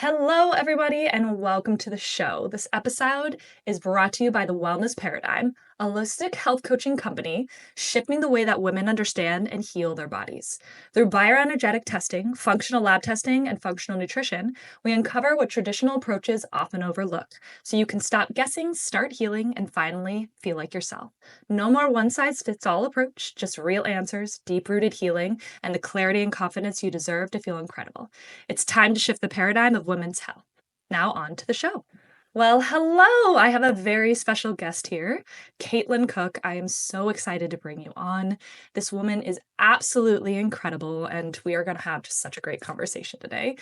Hello, everybody, and welcome to the show. This episode is brought to you by the Wellness Paradigm, a holistic health coaching company shifting the way that women understand and heal their bodies. Through bioenergetic testing, functional lab testing, and functional nutrition, we uncover what traditional approaches often overlook so you can stop guessing, start healing, and finally feel like yourself. No more one size fits all approach, just real answers, deep rooted healing, and the clarity and confidence you deserve to feel incredible. It's time to shift the paradigm of women's health. Now, on to the show. Well, hello. I have a very special guest here, Kaitlyn Cook. I am so excited to bring you on. This woman is absolutely incredible, and we are going to have just such a great conversation today.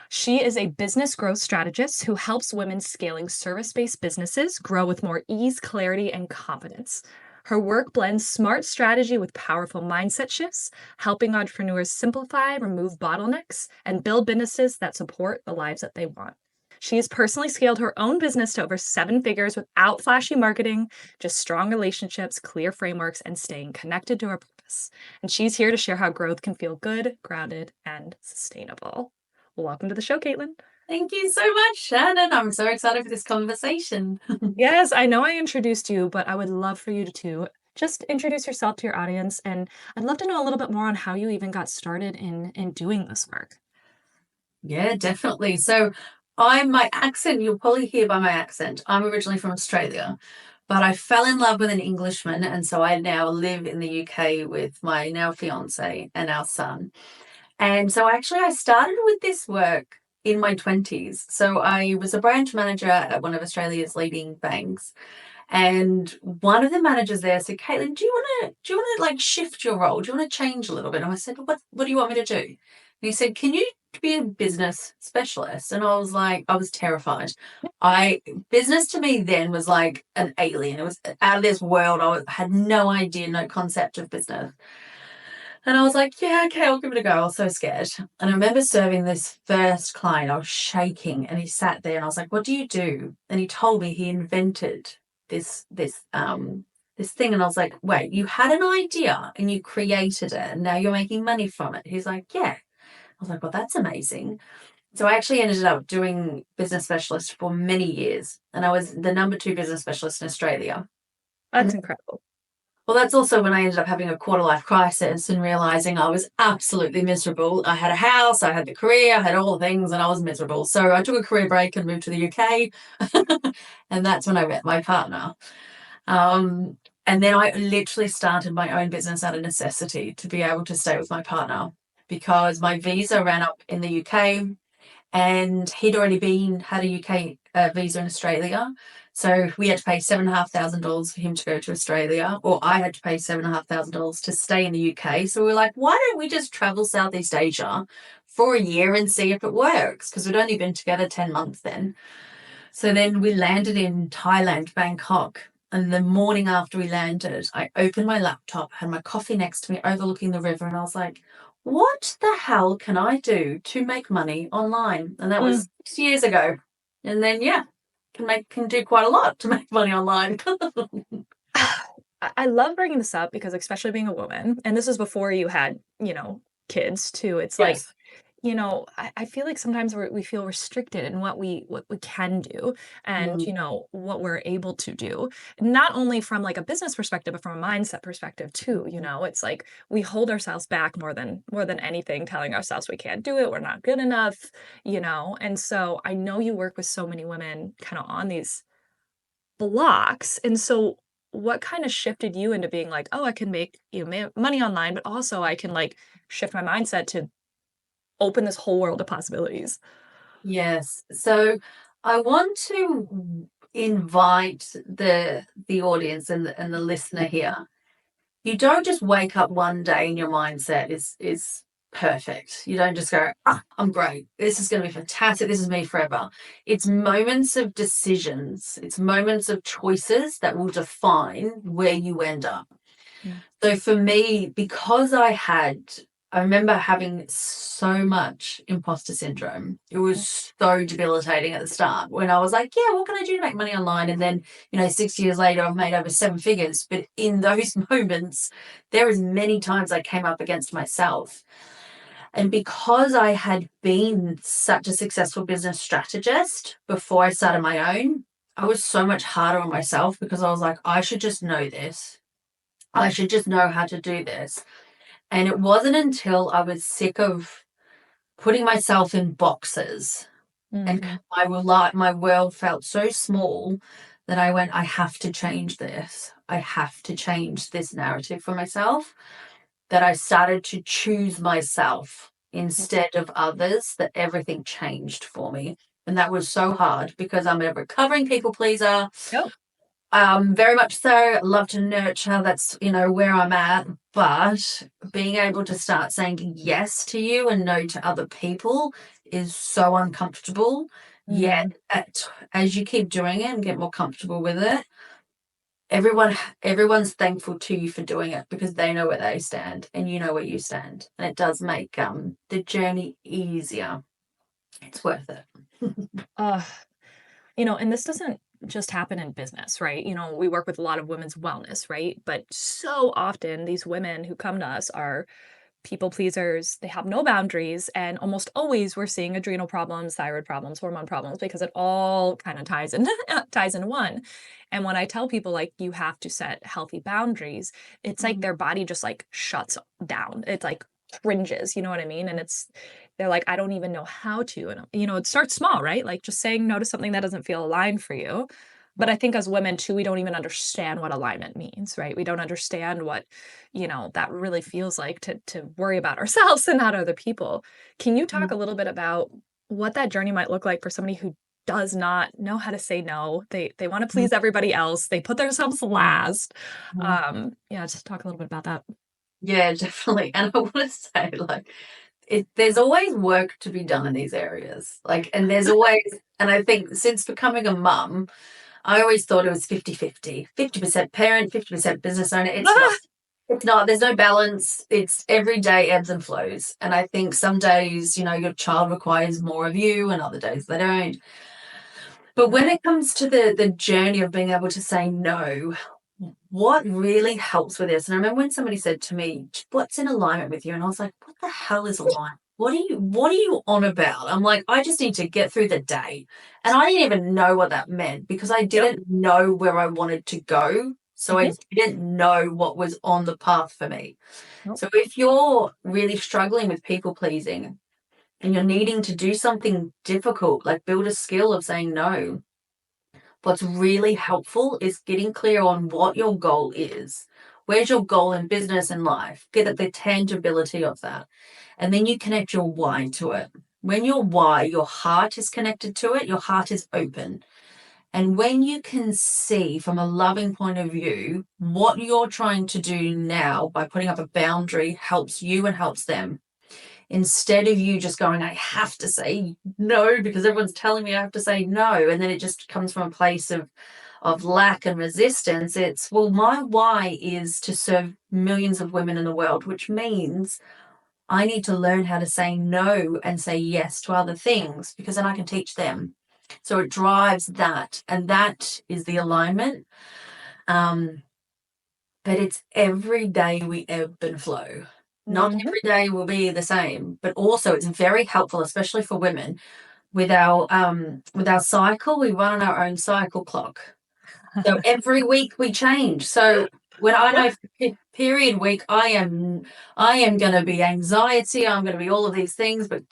She is a business growth strategist who helps women scaling service-based businesses grow with more ease, clarity, and confidence. Her work blends smart strategy with powerful mindset shifts, helping entrepreneurs simplify, remove bottlenecks, and build businesses that support the lives that they want. She has personally scaled her own business to over 7 figures without flashy marketing, just strong relationships, clear frameworks, and staying connected to her purpose. And she's here to share how growth can feel good, grounded, and sustainable. Welcome to the show, Kaitlyn. Thank you so much, Shannon. I'm so excited for this conversation. Yes, I know I introduced you, but I would love for you to just introduce yourself to your audience, and I'd love to know a little bit more on how you even got started in doing this work. Yeah, definitely. So my accent, you'll probably hear by my accent. I'm originally from Australia, but I fell in love with an Englishman. And so I now live in the UK with my now fiance and our son. And so I started with this work in my 20s. So I was a branch manager at one of Australia's leading banks. And one of the managers there said, Kaitlyn, do you want to like shift your role? Do you want to change a little bit? And I said, what do you want me to do? And he said, can you be a business specialist? And I was like, I was terrified. Business to me then was like an alien. It was out of this world. Had no idea, no concept of business. And I was like, yeah, okay, I'll give it a go. I was so scared. And I remember serving this first client. I was shaking and he sat there and I was like, what do you do? And he told me he invented this thing. And I was like, wait, you had an idea and you created it and now you're making money from it. He's like, yeah. I was like, well, that's amazing. So I actually ended up doing business specialist for many years. And I was the number 2 business specialist in Australia. That's incredible. Well, that's also when I ended up having a quarter life crisis and realizing I was absolutely miserable. I had a house, I had the career, I had all the things, and I was miserable. So I took a career break and moved to the UK. And that's when I met my partner. And then I literally started my own business out of necessity to be able to stay with my partner because my visa ran up in the UK and he'd already had a UK visa in Australia. So we had to pay $7,500 for him to go to Australia, or I had to pay $7,500 to stay in the UK. So we were like, why don't we just travel Southeast Asia for a year and see if it works? Because we'd only been together 10 months then. So then we landed in Thailand, Bangkok. And the morning after we landed, I opened my laptop, had my coffee next to me overlooking the river, and I was like, what the hell can I do to make money online? And that was 6 years ago. And then, yeah, can do quite a lot to make money online. I love bringing this up because, especially being a woman, and this is before you had, kids too. It's like, Yes. I feel like sometimes we feel restricted in what we can do and, what we're able to do, not only from like a business perspective, but from a mindset perspective too. It's like we hold ourselves back more than anything, telling ourselves we can't do it, we're not good enough, And so I know you work with so many women kind of on these blocks. And so what kind of shifted you into being like, oh, I can make money online, but also I can like shift my mindset to open this whole world of possibilities? Yes. So I want to invite the audience and the listener here. You don't just wake up one day and your mindset is perfect. You don't just go, I'm great. This is going to be fantastic. This is me forever. It's moments of decisions. It's moments of choices that will define where you end up. Yeah. So for me, because I remember having so much imposter syndrome. It was so debilitating at the start when I was like, yeah, what can I do to make money online? And then, 6 years later, I've made over 7 figures. But in those moments, there was many times I came up against myself. And because I had been such a successful business strategist before I started my own, I was so much harder on myself because I was like, I should just know this. I should just know how to do this. And it wasn't until I was sick of putting myself in boxes and Mhm. my world felt so small that I went, I have to change this. I have to change this narrative for myself. That I started to choose myself instead of others, that everything changed for me. And that was so hard because I'm a recovering people pleaser. Yep. Very much so. Love to nurture. That's, where I'm at. But being able to start saying yes to you and no to other people is so uncomfortable. Yet, Mhm. as you keep doing it and get more comfortable with it, everyone's thankful to you for doing it because they know where they stand and you know where you stand. And it does make the journey easier. It's worth it. Ugh. And this doesn't just happen in business, right? We work with a lot of women's wellness, right? But so often these women who come to us are people pleasers. They have no boundaries. And almost always we're seeing adrenal problems, thyroid problems, hormone problems, because it all kind of ties into ties into one. And when I tell people like you have to set healthy boundaries, it's like Mhm. their body just like shuts down. It's like cringes, you know what I mean? And they're like, I don't even know how to. And it starts small, right? Like just saying no to something that doesn't feel aligned for you. But I think as women too, we don't even understand what alignment means, right? We don't understand what that really feels like to worry about ourselves and not other people. Can you talk a little bit about what that journey might look like for somebody who does not know how to say no? They want to Mhm. please everybody else. They put themselves last. Mhm. Yeah, just talk a little bit about that. Yeah, definitely. And I want to say, like, there's always work to be done in these areas. Like, and there's always, and I think since becoming a mum, I always thought it was 50-50, 50% parent, 50% business owner. It's not. It's not. There's no balance. It's every day ebbs and flows. And I think some days, your child requires more of you and other days they don't. But when it comes to the journey of being able to say no, what really helps with this, and I remember when somebody said to me, "What's in alignment with you?" And I was like, "What the hell is alignment? What are you on about?" I'm like, "I just need to get through the day." And I didn't even know what that meant because I Yep. didn't know where I wanted to go. So I Mhm. didn't know what was on the path for me. Nope. So if you're really struggling with people pleasing and you're needing to do something difficult, like build a skill of saying no, what's really helpful is getting clear on what your goal is. Where's your goal in business and life? Get at the tangibility of that. And then you connect your why to it. When your why, your heart is connected to it, your heart is open. And when you can see from a loving point of view what you're trying to do now by putting up a boundary helps you and helps them, instead of you just going, I have to say no because everyone's telling me I have to say no. And then it just comes from a place of lack and resistance. It's, well, my why is to serve millions of women in the world, which means I need to learn how to say no and say yes to other things because then I can teach them. So it drives that. And that is the alignment. Um, but it's every day we ebb and flow. Not Mhm. every day will be the same, but also it's very helpful, especially for women, with our cycle. We run on our own cycle clock. So every week we change. So when I Yep. know period week, I am going to be anxiety. I'm going to be all of these things. But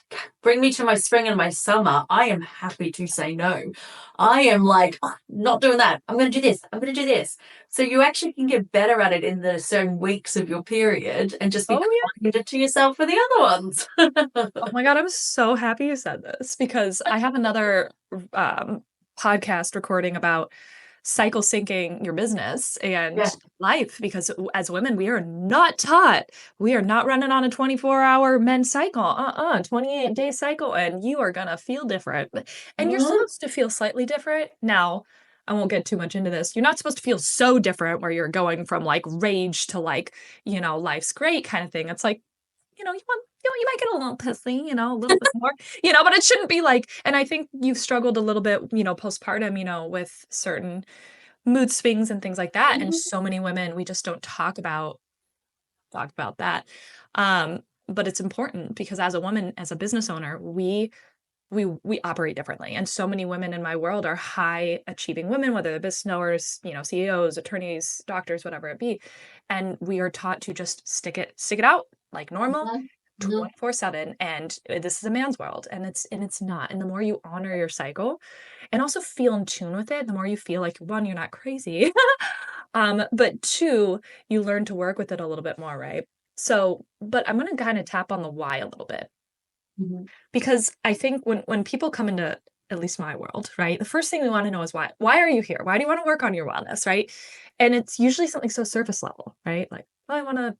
bring me to my spring and my summer. I am happy to say no. I am like, "Oh, not doing that. I'm going to do this. I'm going to do this." So you actually can get better at it in the certain weeks of your period and just be Oh, yeah. kinder to yourself for the other ones. Oh my God, I'm so happy you said this because I have another um, podcast recording about cycle syncing your business and Yeah. life because as women, we are not taught. We are not running on a 24-hour men's cycle, 28-day cycle, and you are gonna feel different. And you're Mhm. supposed to feel slightly different. Now, I won't get too much into this. You're not supposed to feel so different where you're going from like rage to like, life's great kind of thing. It's like, you might get a little pissy, a little bit more, but it shouldn't be like, and I think you've struggled a little bit, postpartum, with certain mood swings and things like that. And Mhm. so many women, we just don't talk about that. Um, but it's important because as a woman, as a business owner, we operate differently. And so many women in my world are high achieving women, whether they're business owners, CEOs, attorneys, doctors, whatever it be. And we are taught to just stick it out like normal Mhm, mhm, 24/7. And this is a man's world. And it's not. And the more you honor your cycle and also feel in tune with it, the more you feel like one, you're not crazy. But two, you learn to work with it a little bit more, right? So, but I'm gonna kind of tap on the why a little bit mhm, because I think when people come into at least my world, right? The first thing we want to know is why. Why are you here? Why do you want to work on your wellness, right? And it's usually something so surface level, right? Like, well, I want to,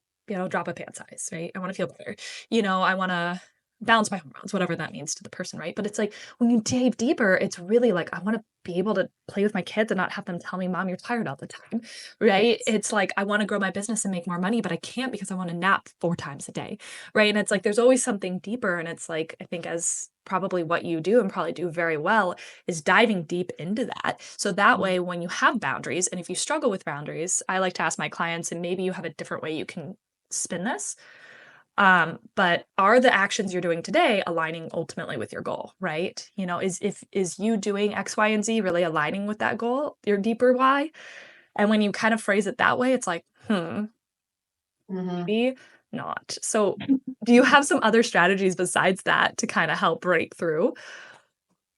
drop a pant size, right? I want to feel better. I want to balance my hormones, whatever that means to the person, right? But it's like when you dig deeper, it's really like I want to be able to play with my kids and not have them tell me, "Mom, you're tired all the time." Right? yes. It's like I want to grow my business and make more money, but I can't because I want to nap 4 times a day, right? And it's like there's always something deeper. And it's like, I think, as probably what you do and probably do very well, is diving deep into that. So that Mhm, way, when you have boundaries, and if you struggle with boundaries, I like to ask my clients, and maybe you have a different way you can spin this. But are the actions you're doing today aligning ultimately with your goal, right? Is you doing X, Y, and Z really aligning with that goal, your deeper why? And when you kind of phrase it that way, it's like, mhm. maybe not. So, do you have some other strategies besides that to kind of help break through?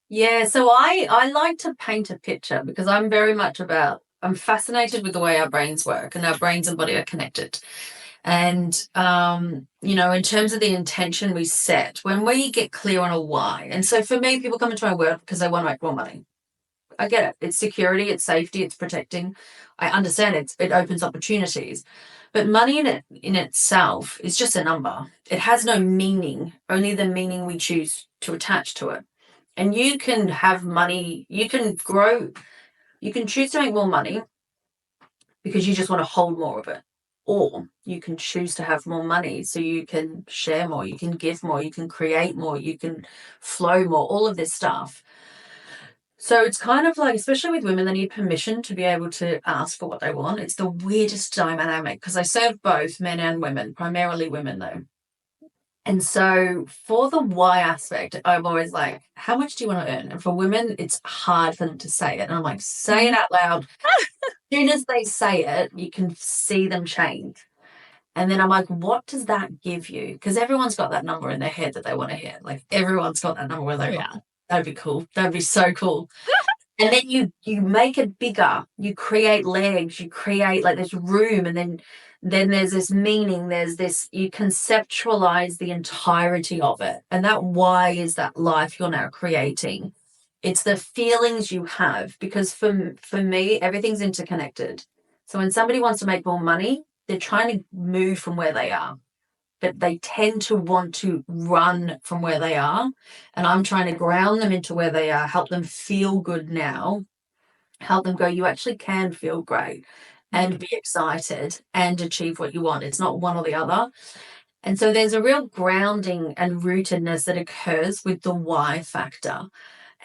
Yeah, so I like to paint a picture because I'm very much about I'm fascinated with the way our brains work and our brains and body are connected. And in terms of the intention we set, when we get clear on a why, and so for me, people come into my work because they want to make more money. I get it. It's security, it's safety, it's protecting. I understand it opens opportunities. But money in itself is just a number. It has no meaning, only the meaning we choose to attach to it. And you can have money, you can grow, you can choose to make more money because you just want to hold more of it. Or you can choose to have more money so you can share more, you can give more, you can create more, you can flow more, all of this stuff. So it's kind of like, especially with women, they need permission to be able to ask for what they want. It's the weirdest dynamic because I serve both men and women, primarily women though. And so for the why aspect, I'm always like, how much do you want to earn? And for women, it's hard for them to say it. And I'm like, say it Mhm. out loud. As soon as they say it, you can see them change. And then I'm like, what does that give you? Because everyone's got that number in their head that they want to hit. Like everyone's got that number where Oh, they're like, yeah. that'd be cool. That'd be so cool. And then you make it bigger. You create legs, you create like this room, and then there's this meaning, there's this you conceptualize the entirety of it. And that why is that life you're now creating. It's the feelings you have because for me everything's interconnected. So when somebody wants to make more money, they're trying to move from where they are, but they tend to want to run from where they are. And I'm trying to ground them into where they are, help them feel good now, help them go, you actually can feel great and Mhm. be excited and achieve what you want. It's not one or the other. And so there's a real grounding and rootedness that occurs with the why factor.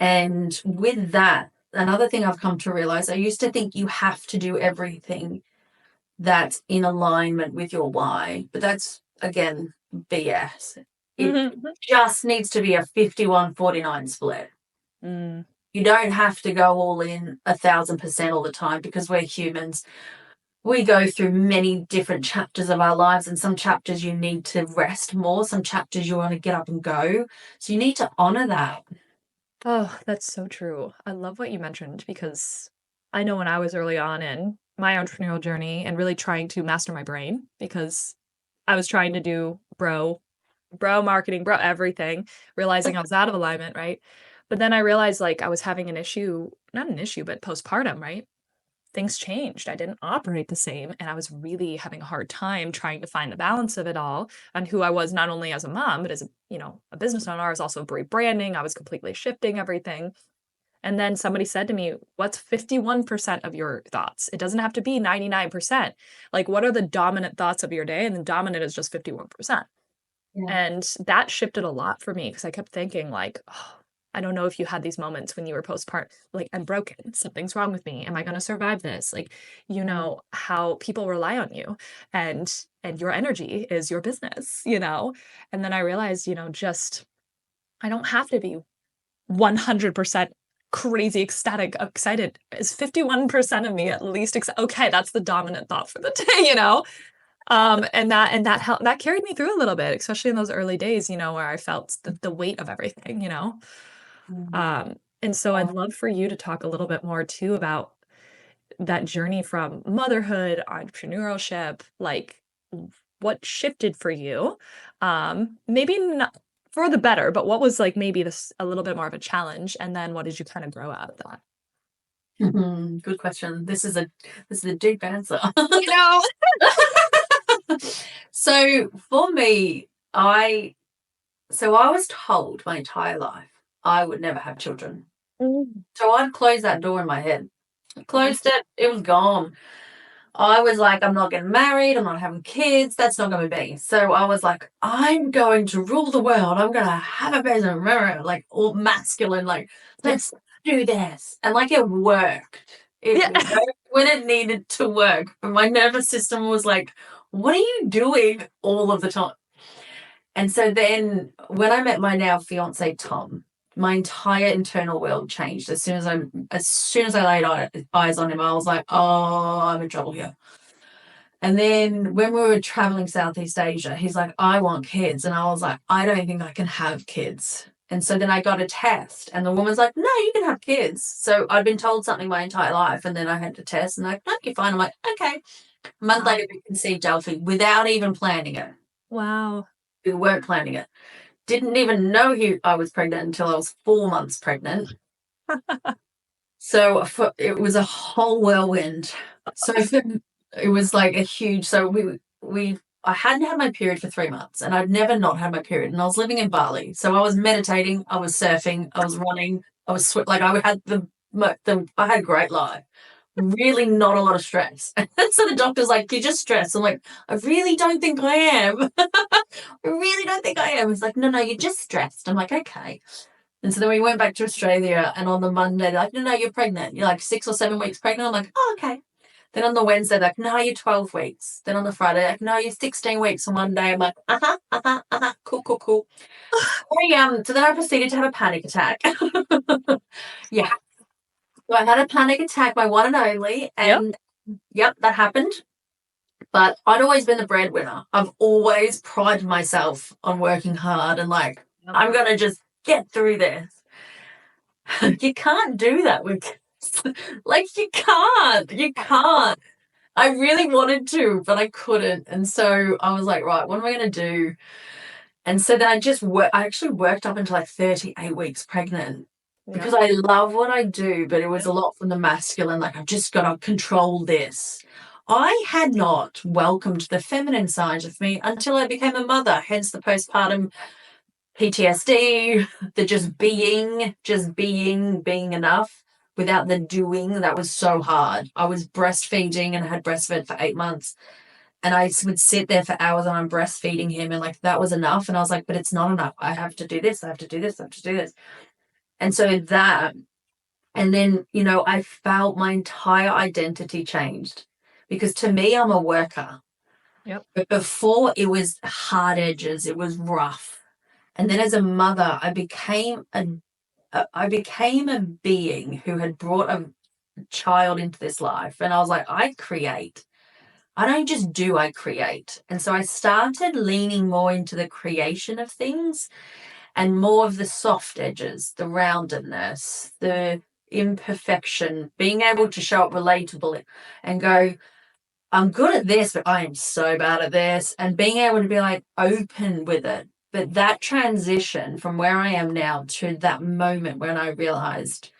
And with that, another thing I've come to realize, I used to think you have to do everything that's in alignment with your why. But that's, again, BS. It Mhm. just needs to be a 51-49 split. Mm. You don't have to go all in 1,000% all the time because we're humans. We go through many different chapters of our lives, and some chapters you need to rest more, some chapters you want to get up and go. So you need to honor that. Oh, that's so true. I love what you mentioned because I know when I was early on in my entrepreneurial journey and really trying to master my brain because I was trying to do bro marketing, bro everything, realizing I was out of alignment, right? But then I realized like I was having an issue, not an issue, but postpartum, right? Things changed. I didn't operate the same. And I was really having a hard time trying to find the balance of it all and who I was not only as a mom, but as a business owner. I was also rebranding. I was completely shifting everything. And then somebody said to me, what's 51% of your thoughts? It doesn't have to be 99%. Like, what are the dominant thoughts of your day? And the dominant is just 51%. Yeah. And that shifted a lot for me because I kept thinking, like, oh, I don't know if you had these moments when you were postpartum, like, I'm broken, something's wrong with me. Am I going to survive this? Like, how people rely on you, and your energy is your business. And then I realized, just I don't have to be 100% crazy ecstatic excited. Is 51% of me at least okay, that's the dominant thought for the day. And that helped, that carried me through a little bit, especially in those early days, where I felt the weight of everything. Mm. And so I'd love for you to talk a little bit more too about that journey from motherhood, entrepreneurship, like what shifted for you. Maybe not for the better, but what was like maybe this a little bit more of a challenge, and then what did you kind of grow out of that? Good question. This is a deep answer. You know? So for me, I was told my entire life I would never have children. Mm. So I'd closed that door in my head. Closed it, it was gone. I was like, I'm not getting married, I'm not having kids, that's not going to be. So I was like, I'm going to rule the world, I'm going to have a business, like all masculine, like, let's do this. And like it worked. It Yeah. worked when it needed to work. But my nervous system was like, what are you doing all of the time? And so then when I met my now fiance, Tom, my entire internal world changed. As soon as I laid eyes on him, I was like, oh, I'm in trouble here. And then when we were traveling Southeast Asia, he's like, I want kids. And I was like, I don't think I can have kids. And so then I got a test, and the woman's like, no, you can have kids. So I'd been told something my entire life, and then I had to test, and they're like, no, you're fine. I'm like, okay. A month later, we conceived Alfie without even planning it. Wow. We weren't planning it. Didn't even know I was pregnant until I was 4 months pregnant. So it was a whole whirlwind. So it was like a huge. So I hadn't had my period for 3 months, and I'd never not had my period. And I was living in Bali, so I was meditating, I was surfing, I was running, I was like I had I had a great life. Really not a lot of stress. And so the doctor's like, you're just stressed. I'm like, I really don't think I am. I really don't think I am. He's like, no, you're just stressed. I'm like, okay. And so then we went back to Australia, and on the Monday, they're like, no, you're pregnant. You're like 6 or 7 weeks pregnant. I'm like, oh, okay. Then on the Wednesday, they're like, no, you're 12 weeks. Then on the Friday, they're like, no, you're 16 weeks. On one day, I'm like, cool. So then I proceeded to have a panic attack. Yeah. So I had a panic attack, my one and only, and yep, that happened. But I'd always been the breadwinner. I've always prided myself on working hard and like, I'm going to just get through this. You can't do that with kids. Like, you can't. I really wanted to, but I couldn't. And so I was like, right, what am I going to do? And so then I actually worked up until like 38 weeks pregnant because I love what I do, but it was a lot from the masculine. Like, I've just got to control this. I had not welcomed the feminine side of me until I became a mother, hence the postpartum PTSD, the just being enough without the doing. That was so hard. I was breastfeeding and I had breastfed for 8 months. And I would sit there for hours and I'm breastfeeding him, and like that was enough. And I was like, but it's not enough. I have to do this. I have to do this. I have to do this. And so that, and then, I felt my entire identity changed because to me, I'm a worker. Yep. But before it was hard edges, it was rough. And then as a mother, I became a being who had brought a child into this life. And I was like, I create. I don't just do, I create. And so I started leaning more into the creation of things and more of the soft edges, the roundedness, the imperfection, being able to show up relatable and go, I'm good at this, but I am so bad at this. And being able to be like open with it. But that transition from where I am now to that moment when I realized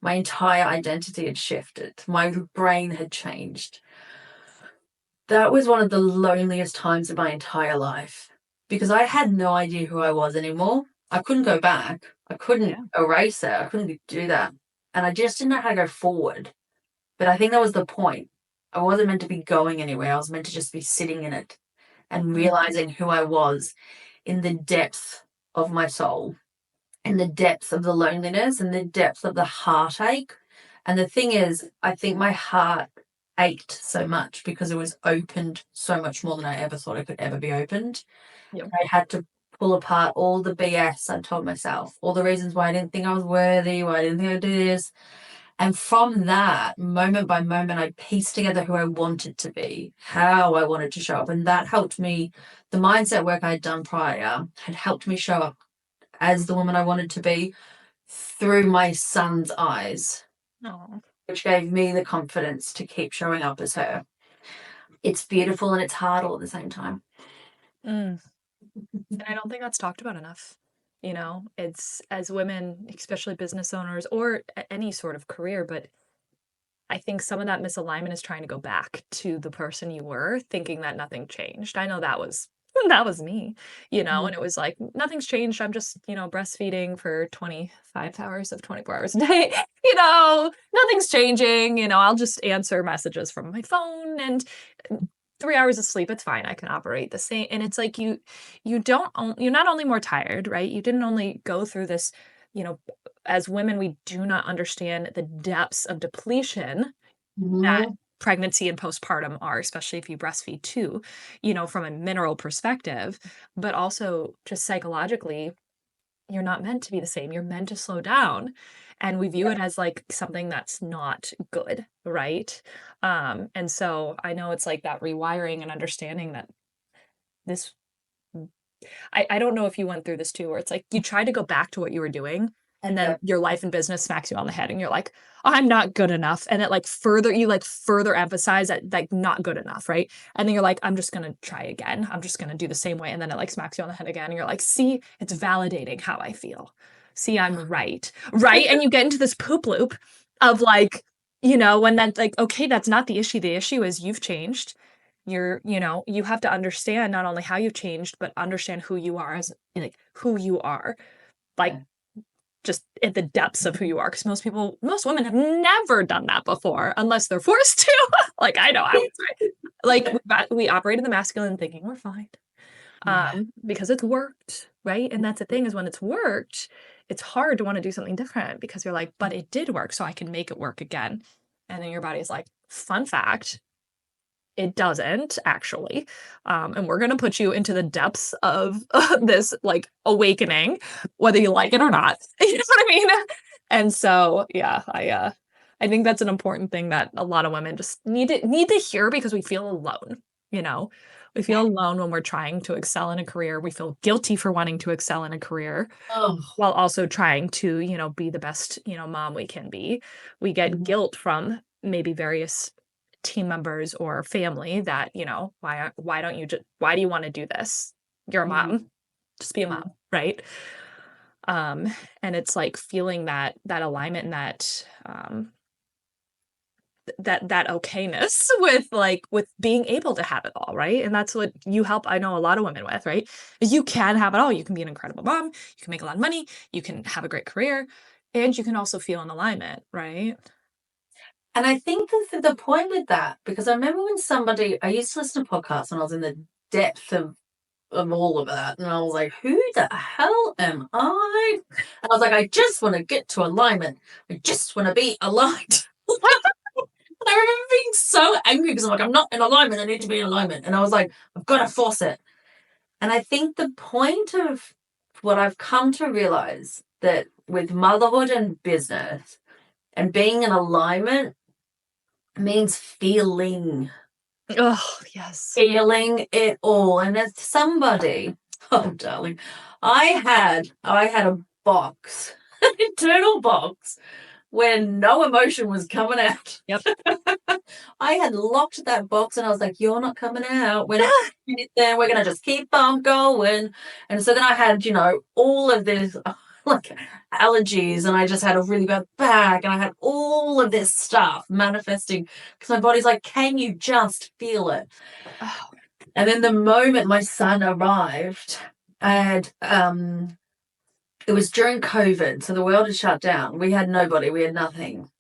my entire identity had shifted, my brain had changed. That was one of the loneliest times of my entire life because I had no idea who I was anymore. I couldn't go back. I couldn't erase it. I couldn't do that. And I just didn't know how to go forward. But I think that was the point. I wasn't meant to be going anywhere. I was meant to just be sitting in it and realizing who I was in the depth of my soul. and the depth of the loneliness and the depth of the heartache. And the thing is, I think my heart ached so much because it was opened so much more than I ever thought it could ever be opened. Yep. I had to pull apart all the BS I told myself, all the reasons why I didn't think I was worthy, why I didn't think I'd do this. And from that, moment by moment, I pieced together who I wanted to be, how I wanted to show up. And that helped me. The mindset work I'd done prior had helped me show up as the woman I wanted to be through my son's eyes, Oh. which gave me the confidence to keep showing up as her. It's beautiful and it's hard all at the same time. Mm. And I don't think that's talked about enough. It's as women, especially business owners or any sort of career, but I think some of that misalignment is trying to go back to the person you were, thinking that nothing changed. I know that was that was me, Mm. and it was like nothing's changed. I'm just, breastfeeding for 25 hours of 24 hours a day. Nothing's changing. I'll just answer messages from my phone and 3 hours of sleep. It's fine. I can operate the same. And it's like you're not only more tired, right? You didn't only go through this, you know, as women, we do not understand the depths of depletion that Mhm. pregnancy and postpartum are, especially if you breastfeed too, from a mineral perspective, but also just psychologically, you're not meant to be the same. You're meant to slow down. And we view Yeah, it as like something that's not good, right? And so I know it's like that rewiring and understanding that this I don't know if you went through this too, where it's like you try to go back to what you were doing, and then yeah, your life and business smacks you on the head, and you're like, I'm not good enough. And it like further emphasize that like not good enough, right? And then you're like, I'm just gonna try again. I'm just gonna do the same way. And then it like smacks you on the head again. And you're like, see, it's validating how I feel. See, I'm right. Right. And you get into this poop loop of like, when that's like, okay, that's not the issue. The issue is you've changed. You have to understand not only how you've changed, but understand who you are as like who you are, like yeah. just at the depths of who you are. Because most women have never done that before, unless they're forced to. Like I know I was right. Like we operate in the masculine thinking we're fine, Yeah. because it's worked, right? And that's the thing is when it's worked, it's hard to want to do something different because you're like, but it did work, so I can make it work again. And then your body's like, fun fact, it doesn't actually. And we're going to put you into the depths of this like awakening, whether you like it or not. You know what I mean? And so, yeah, I think that's an important thing that a lot of women just need to hear because we feel alone, you know. We feel Yeah. alone when we're trying to excel in a career. We feel guilty for wanting to excel in a career Oh. while also trying to, be the best, mom we can be. We get Mhm. guilt from maybe various team members or family that, why do you want to do this? You're a Mhm. mom. Just be a Mhm. mom, right? Um, and it's like feeling that alignment and that okayness with being able to have it all, right? And that's what you help I know a lot of women with, right? You can have it all. You can be an incredible mom, you can make a lot of money, you can have a great career, and you can also feel in alignment, right? And I think the point with that, because I remember when I used to listen to podcasts when I was in the depth of all of that, and I was like, who the hell am I? And I was like, I just want to get to alignment. I just want to be aligned. And I remember being so angry because I'm like, I'm not in alignment. I need to be in alignment. And I was like, I've got to force it. And I think the point of what I've come to realize that with motherhood and business and being in alignment means Oh, yes. feeling it all. And as somebody, oh darling, I had a box, an internal box where no emotion was coming out. Yep. I had locked that box and I was like, you're not coming out. We're not doing it there. We're going to just keep on going. And so then I had, all of this like allergies and I just had a really bad back and I had all of this stuff manifesting because my body's like, can you just feel it? Oh, And then the moment my son arrived, and it was during COVID, so the world had shut down. We had nobody, we had nothing.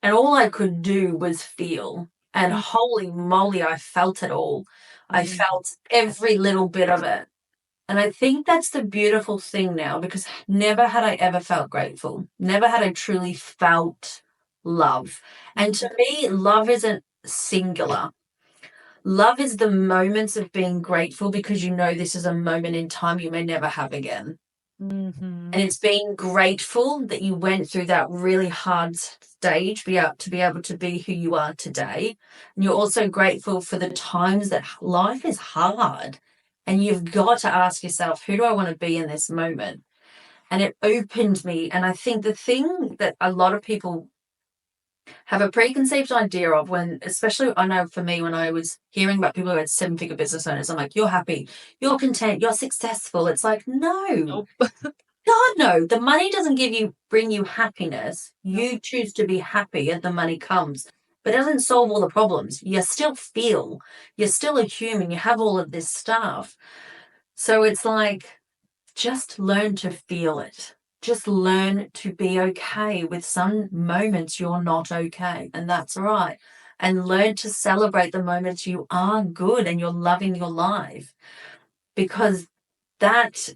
And all I could do was feel. And holy moly, I felt it all. I mhm. felt every little bit of it. And I think that's the beautiful thing now, because never had I ever felt grateful. Never had I truly felt love. And to me, love isn't singular. Love is the moments of being grateful because you know this is a moment in time you may never have again. Mm-hmm. And it's being grateful that you went through that really hard stage to be able to be who you are today. And you're also grateful for the times that life is hard. And you've got to ask yourself, who do I want to be in this moment? And it opened me. And I think the thing that a lot of people have a preconceived idea of, when, especially I know for me, when I was hearing about people who had 7-figure business owners, I'm like, you're happy, you're content, you're successful. It's like, no, Nope. God, no. The money doesn't bring you happiness. Nope. You choose to be happy and the money comes. But it doesn't solve all the problems. You still feel, you're still a human, you have all of this stuff. So it's like, just learn to feel it. Just learn to be okay with some moments you're not okay, and that's all right. And learn to celebrate the moments you are good and you're loving your life, because that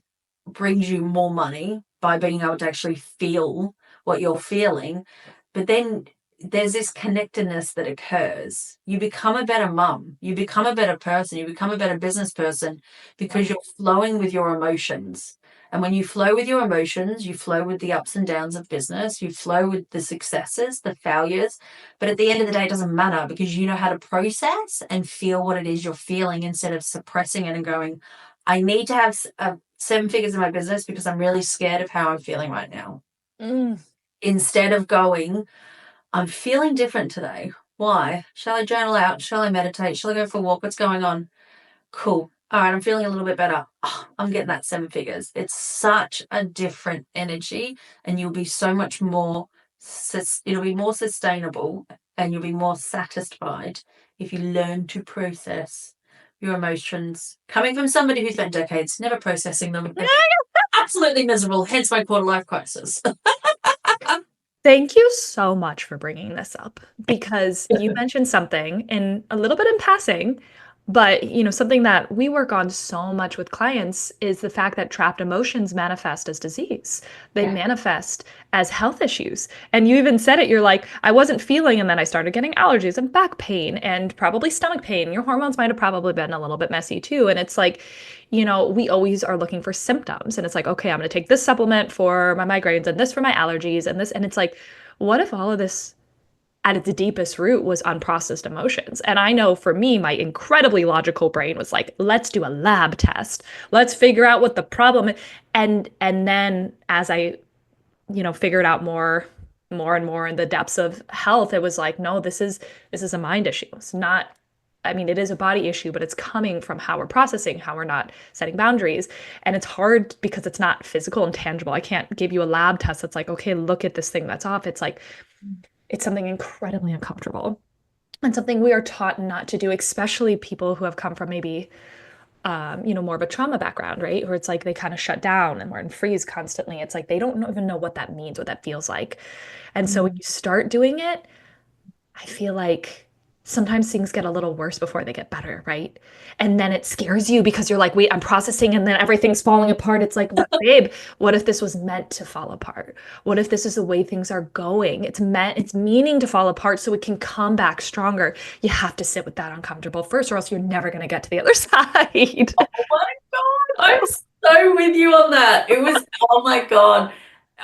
brings you more money by being able to actually feel what you're feeling. But then there's this connectedness that occurs. You become a better mum, you become a better person, you become a better business person Yep. because you're flowing with your emotions. And when you flow with your emotions, you flow with the ups and downs of business, you flow with the successes, the failures. But at the end of the day, it doesn't matter, because you know how to process and feel what it is you're feeling, instead of suppressing it and going, I need to have 7 figures in my business because I'm really scared of how I'm feeling right now. Mm. Instead of going, I'm feeling different today. Why? Shall I journal out? Shall I meditate? Shall I go for a walk? What's going on? Cool. All right, I'm feeling a little bit better. Oh, I'm getting that 7 figures. It's such a different energy, and you'll be so much more, it'll be more sustainable, and you'll be more satisfied if you learn to process your emotions. Coming from somebody who spent decades never processing them, absolutely miserable, hence my quarter life crisis. Thank you so much for bringing this up, because you mentioned something in a little bit in passing, but something that we work on so much with clients is the fact that trapped emotions manifest as disease. They Yeah. manifest as health issues. And you even said it, you're like, I wasn't feeling, and then I started getting allergies and back pain and probably stomach pain. Your hormones might have probably been a little bit messy too. And it's like, we always are looking for symptoms. And it's like, okay, I'm going to take this supplement for my migraines and this for my allergies and this. And it's like, what if all of this at its deepest root was unprocessed emotions? And I know for me, my incredibly logical brain was like, let's do a lab test. Let's figure out what the problem is. And then as I, figured out more and more in the depths of health, it was like, no, this is a mind issue. It's not, I mean, it is a body issue, but it's coming from how we're processing, how we're not setting boundaries. And it's hard because it's not physical and tangible. I can't give you a lab test that's like, okay, look at this thing that's off. It's like, it's something incredibly uncomfortable and something we are taught not to do, especially people who have come from maybe, more of a trauma background, right? Where it's like they kind of shut down and we're in freeze constantly. It's like they don't even know what that means, what that feels like. And so when you start doing it, I feel like sometimes things get a little worse before they get better, right? And then it scares you because you're like, wait, I'm processing and then everything's falling apart. It's like, babe, what if this was meant to fall apart? What if this is the way things are going? It's meaning to fall apart so it can come back stronger. You have to sit with that uncomfortable first, or else you're never going to get to the other side. Oh my God, I'm so with you on that. It was, oh my God.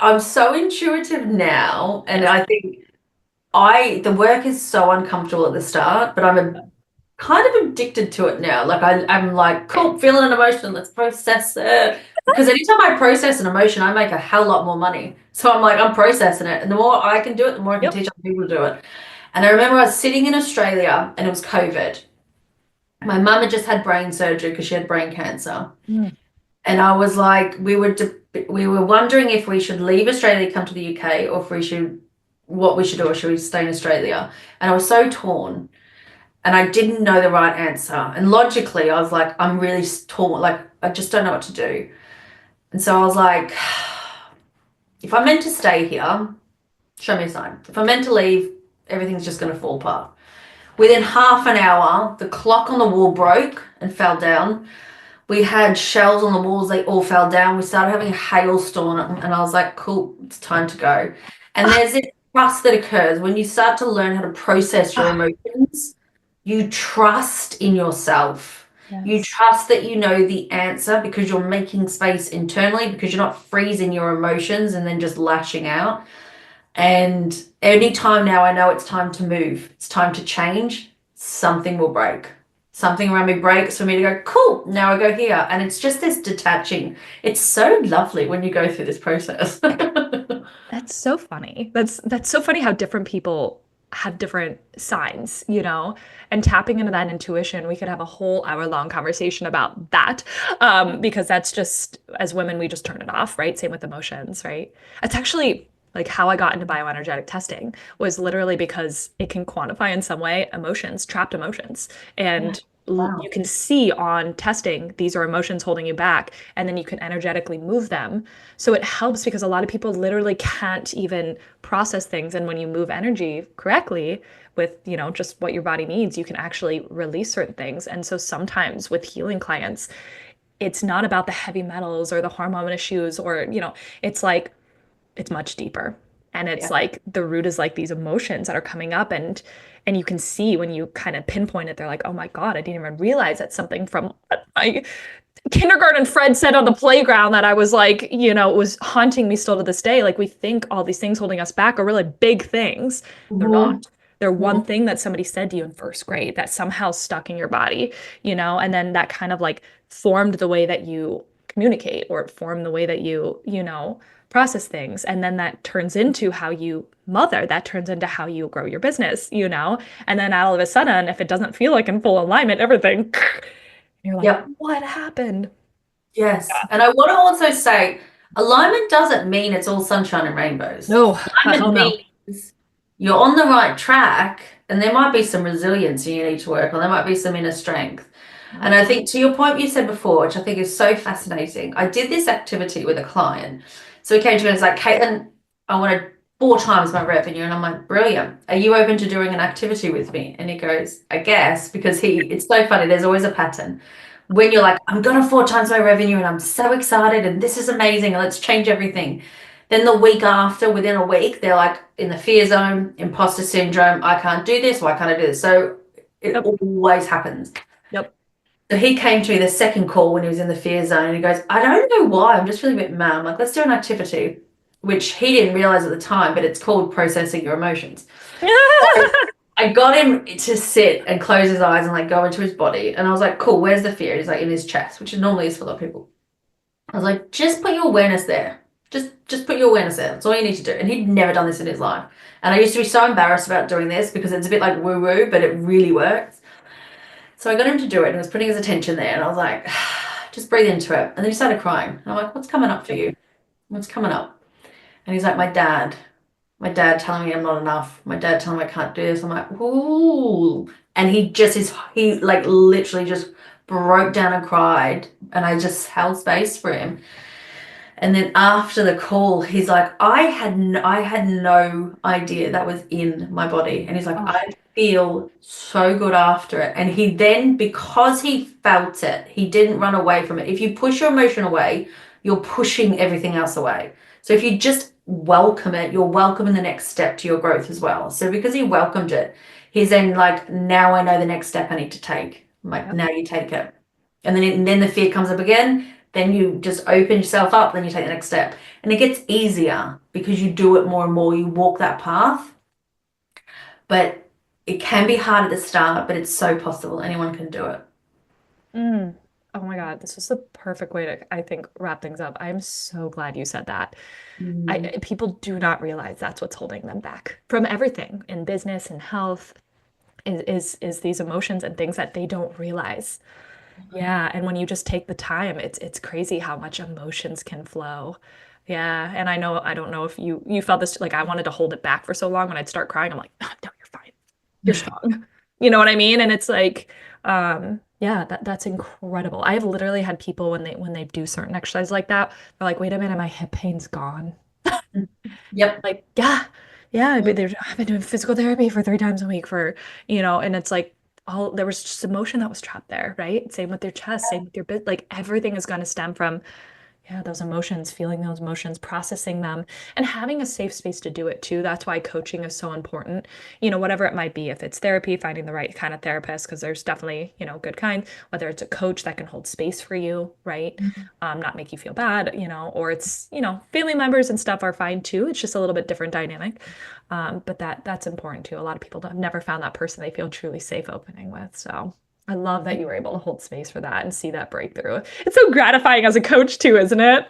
I'm so intuitive now. And Yes. I think the work is so uncomfortable at the start, but kind of addicted to it now. Like I'm like, cool, feeling an emotion, let's process it. Because anytime I process an emotion, I make a hell lot more money. So I'm like, I'm processing it. And the more I can do it, the more I can Yep. teach other people to do it. And I remember I was sitting in Australia and it was COVID. My mum had just had brain surgery because she had brain cancer. Mm. And I was like, we were wondering if we should leave Australia, come to the UK, or if what we should do, or should we stay in Australia? And I was so torn, and I didn't know the right answer. And logically, I was like, I'm really torn, like I just don't know what to do. And so I was like, if I'm meant to stay here, show me a sign. If I'm meant to leave, everything's just going to fall apart. Within half an hour, the clock on the wall broke and fell down. We had shelves on the walls, they all fell down. We started having a hailstorm, and I was like, cool, it's time to go. And Ah, there's this trust that occurs when you start to learn how to process your ah, emotions. You trust in yourself. You yes. trust that you know the answer because you're making space internally, because you're not freezing your emotions and then just lashing out. And any time now I know it's time to move, it's time to change, something will break. Something around me breaks for me to go, cool, now I go here. And it's just this detaching. It's so lovely when you go through this process. That's so funny. That's so funny how different people have different signs, you know? And tapping into that intuition, we could have a whole hour-long conversation about that. Because that's just, as women, we just turn it off, right? Same with emotions, right? It's actually like how I got into bioenergetic testing was literally because it can quantify in some way emotions, trapped emotions. Yeah. And you Wow. can see on testing these are emotions holding you back, and then you can energetically move them. So it helps because a lot of people literally can't even process things. And when you move energy correctly with, you know, just what your body needs, you can actually release certain things. And so sometimes with healing clients, it's not about the heavy metals or the hormone issues or, you know, it's like it's much deeper. And it's Yeah. like the root is like these emotions that are coming up, and you can see when you kind of pinpoint it, they're like, oh my God, I didn't even realize that's something from my kindergarten Fred said on the playground that I was like, you know, it was haunting me still to this day. Like we think all these things holding us back are really big things. They're Mhm. not. They're one Mhm. thing that somebody said to you in first grade that somehow stuck in your body, you know, and then that kind of like formed the way that you communicate or it formed the way that you know, process things. And then that turns into how you mother, that turns into how you grow your business, you know, and then all of a sudden, if it doesn't feel like in full alignment, everything you're like, Yep. what happened? Yes. And I want to also say alignment doesn't mean it's all sunshine and rainbows. No, hell Alignment no. means you're on the right track and there might be some resilience you need to work on. There might be some inner strength. And Yep. I think to your point you said before, which I think is so fascinating, I did this activity with a client. So he came to me and was like, Kaitlyn, I wanted 4 times my revenue. And I'm like, brilliant. Are you open to doing an activity with me? And he goes, I guess, because it's so funny. There's always a pattern. When you're like, I'm gonna 4 times my revenue and I'm so excited and this is amazing and let's change everything. Then the week after, within a week, they're like in the fear zone, imposter syndrome, I can't do this, why can't I do this? So it Yep. always happens. Yep. So he came to me the second call when he was in the fear zone and he goes, I don't know why, I'm just feeling a bit mad. I'm like, let's do an activity, which he didn't realize at the time, but it's called processing your emotions. I got him to sit and close his eyes and like go into his body. And I was like, cool, where's the fear? He's like in his chest, which normally is for a lot of people. I was like, just put your awareness there. Just put your awareness there. That's all you need to do. And he'd never done this in his life. And I used to be so embarrassed about doing this because it's a bit like woo-woo, but it really works. So I got him to do it and he was putting his attention there. And I was like, just breathe into it. And then he started crying. And I'm like, what's coming up for Yep. you? What's coming up? And he's like, my dad. My dad telling me I'm not enough. My dad telling me I can't do this. I'm like, ooh. And he like literally just broke down and cried. And I just held space for him. And then after the call, he's like, I had no idea that was in my body. And he's like, Oh, I feel so good after it. And he then, because he felt it, he didn't run away from it. If you push your emotion away, you're pushing everything else away. So if you just welcome it, you're welcoming the next step to your growth as well. So because he welcomed it, he's then like, now I know the next step I need to take. I'm like, yep. now you take it. And then the fear comes up again, then you just open yourself up, then you take the next step. And it gets easier because you do it more and more, you walk that path. But it can be hard at the start, but it's so possible. Anyone can do it. Mm. Oh my God, this was the perfect way to, I think, wrap things up. I am so glad you said that. Mm. People do not realize that's what's holding them back from everything in business and health is these emotions and things that they don't realize. Yeah, and when you just take the time, it's crazy how much emotions can flow. Yeah, and I know I don't know if you felt this like I wanted to hold it back for so long when I'd start crying. I'm like, "Oh, no, you're fine. You're strong." You know what I mean? And it's like, yeah, that's incredible. I've literally had people when they do certain exercise like that, they're like, "Wait a minute, my hip pain's gone." Yep. Like, yeah, yeah, I've been doing physical therapy for 3 times a week for, you know, and it's like all there was just emotion that was trapped there, right? Same with your chest, same with your bit, like everything is going to stem from yeah, those emotions, feeling those emotions, processing them, and having a safe space to do it too. That's why coaching is so important. Whatever it might be, if it's therapy, finding the right kind of therapist, because there's definitely, good kind, whether it's a coach that can hold space for you, right? Not make you feel bad, or it's, family members and stuff are fine too. It's just a little bit different dynamic. But that's important too. A lot of people have never found that person they feel truly safe opening with. So I love that you were able to hold space for that and see that breakthrough. It's so gratifying as a coach too, isn't it?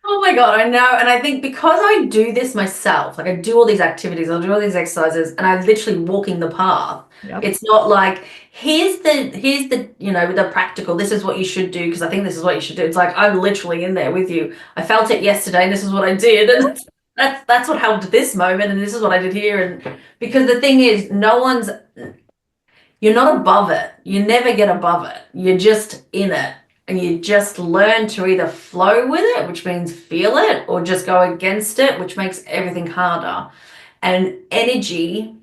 Oh my God, I know. And I think because I do this myself, like I do all these activities, I do all these exercises, and I'm literally walking the path. Yep. It's not like the practical, this is what you should do, because I think this is what you should do. It's like I'm literally in there with you. I felt it yesterday, and this is what I did, and that's what helped this moment, and this is what I did here. And because the thing is, you're not above it. You never get above it. You're just in it. And you just learn to either flow with it, which means feel it, or just go against it, which makes everything harder. And energy,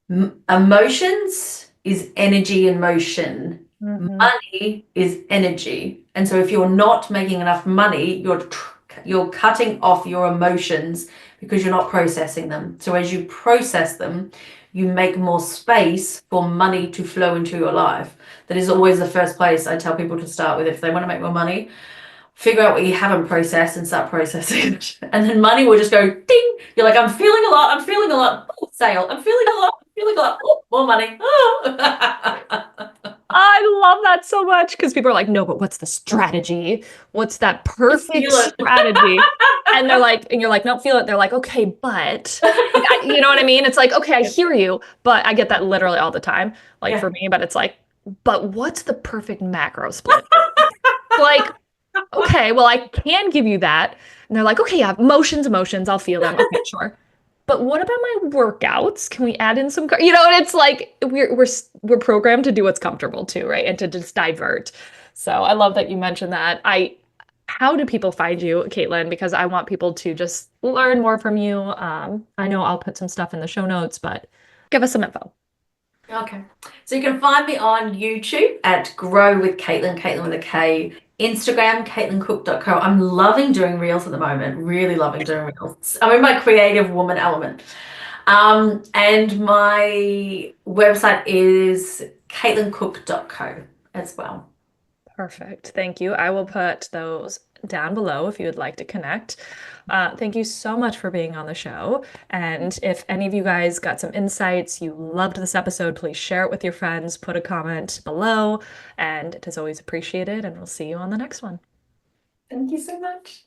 emotions is energy in motion. Hmm. Money is energy. And so if you're not making enough money, you're cutting off your emotions because you're not processing them. So as you process them, you make more space for money to flow into your life. That is always the first place I tell people to start with if they want to make more money. Figure out what you haven't processed and start processing it. And then money will just go ding. You're like, I'm feeling a lot. I'm feeling a lot. Oh, sale. I'm feeling a lot. I'm feeling a lot. Oh, more money. Oh. I love that so much because people are like, no, but what's the strategy? What's that Just perfect feel it. strategy? And they're like, and you're like, no, feel it. They're like, okay, but like, you know what I mean? It's like, okay, I hear you, but I get that literally all the time, like Yeah. for me, but it's like, but what's the perfect macro split? Like, okay, well, I can give you that. And they're like, okay, yeah, emotions, I'll feel them. Okay, sure. But what about my workouts? Can we add in some, and it's like we're programmed to do what's comfortable too, right? And to just divert. So I love that you mentioned that. How do people find you, Kaitlyn? Because I want people to just learn more from you. I know I'll put some stuff in the show notes, but give us some info. Okay. So you can find me on YouTube at Grow with Kaitlyn, Kaitlyn with a K. Instagram, KaitlynCook.co. I'm loving doing reels at the moment. Really loving doing reels. I'm in my creative woman element. And my website is KaitlynCook.co as well. Perfect. Thank you. I will put those down below if you would like to connect. Thank you so much for being on the show. And if any of you guys got some insights, you loved this episode, please share it with your friends, put a comment below, and it is always appreciated. And we'll see you on the next one. Thank you so much.